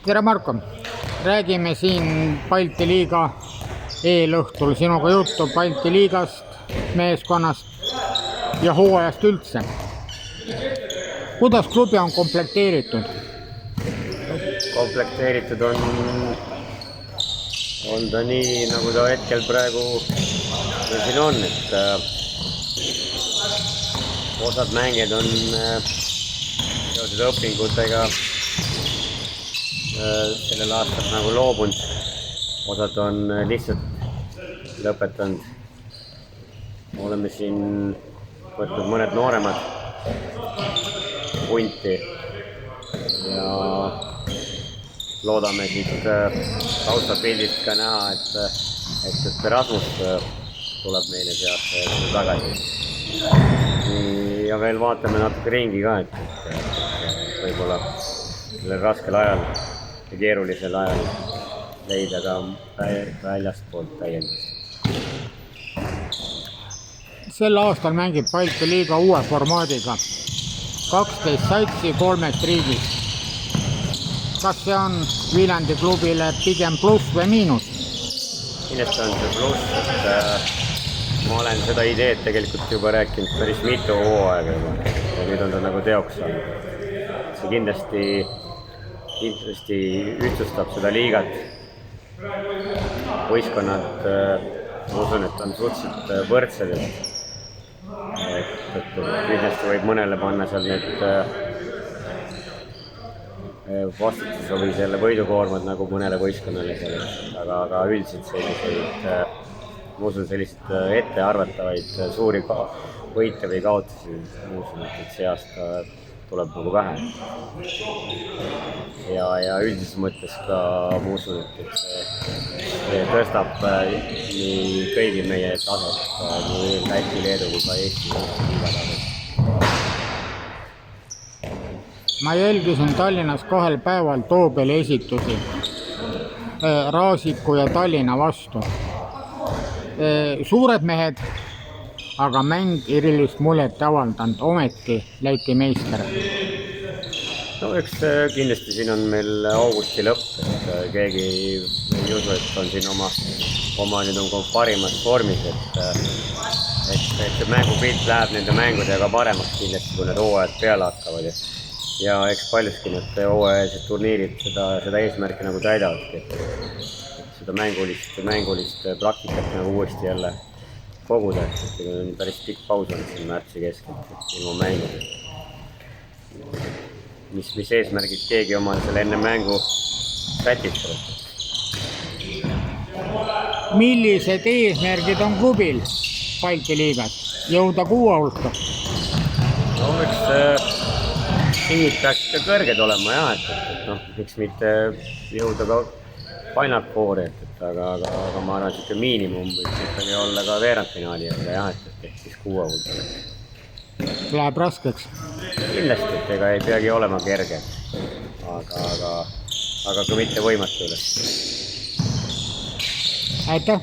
Tere Marko, räägime siin Balti liiga eelõhtul sinuga juttu Balti liigast, meeskonnast ja hooajast üldse. Kuidas klubi on komplekteeritud? Komplekteeritud on ta nii, nagu ta hetkel praegu siin on, et osad mängijad on seoses õpingutega sellel aastal nagu loobunud, osad on lihtsalt lõpetanud. Oleme siin võtnud mõned nooremad punti ja loodame siit taustapildist ka näha, et Rasmus tuleb meile sealt tagasi. Ja veel vaatame natuke ringi ka, et võib-olla sellel raskel ajal ja keerulisel ajal leida ka väljastpoolt täiendust. Sel aastal mängib Balti liiga uue formaadiga 12 satsi 3 riigist. Kas see on Viljandi klubile pigem pluss või miinus? Kindlasti on see pluss, et ma olen seda ideed tegelikult juba rääkinud päris mitu hooaega juba ja nüüd on ta nagu teoks saanud. See kindlasti ühtsustab seda liigat. Võistkonnad, ma usun, et on suhteliselt võrdsed, et kindlasti võib mõnele panna seal need vastutuse või selle võidukoormad nagu mõnele võistkonnale seal, aga üldiselt selliseid, ma usun, selliseid ettearvatavaid suuri võite või kaotusi, ma usun, et see aasta tuleb nagu vähe. Ja üldises mõttes ka ma usun, et see tõstab nii kõigi meie taset, nii Läti, Leedu kui ka Eesti taset. Ma jälgisin Tallinnas 2 päeval Toobeli esitusi Raasiku ja Tallinna vastu. Suured mehed, aga mäng erilist muljet avaldanud, ometi Läti meister. No eks kindlasti siin on meil augusti lõpp, et keegi ei usu, et on siin oma nüüd on parimas vormis, et mängupilt läheb nende mängudega paremaks kindlasti, kui need hooajad peale hakkavad. Ja eks paljuski need hooajalised turniirid seda eesmärki nagu täidavadki, et seda mängulist praktikat nagu uuesti jälle koguda, et on päris pikk paus on siin märtsi keskelt ilma mängudest. Mis eesmärgid keegi omal selle enne mängu sätitab? Millised eesmärgid on klubil Balti liigas? Jõuda 6 hulka? No eks sihid peaks ikka kõrged olema jah, et miks mitte jõuda ka Final Fouri, aga ma arvan, et ikka miinimum võiks ikkagi olla ka veerandfinaali jah, et ehk siis 6 hulka. Läheb raskeks? Kindlasti, et ega ei peagi olema kerge, aga ka mitte võimatu üles. Aitäh!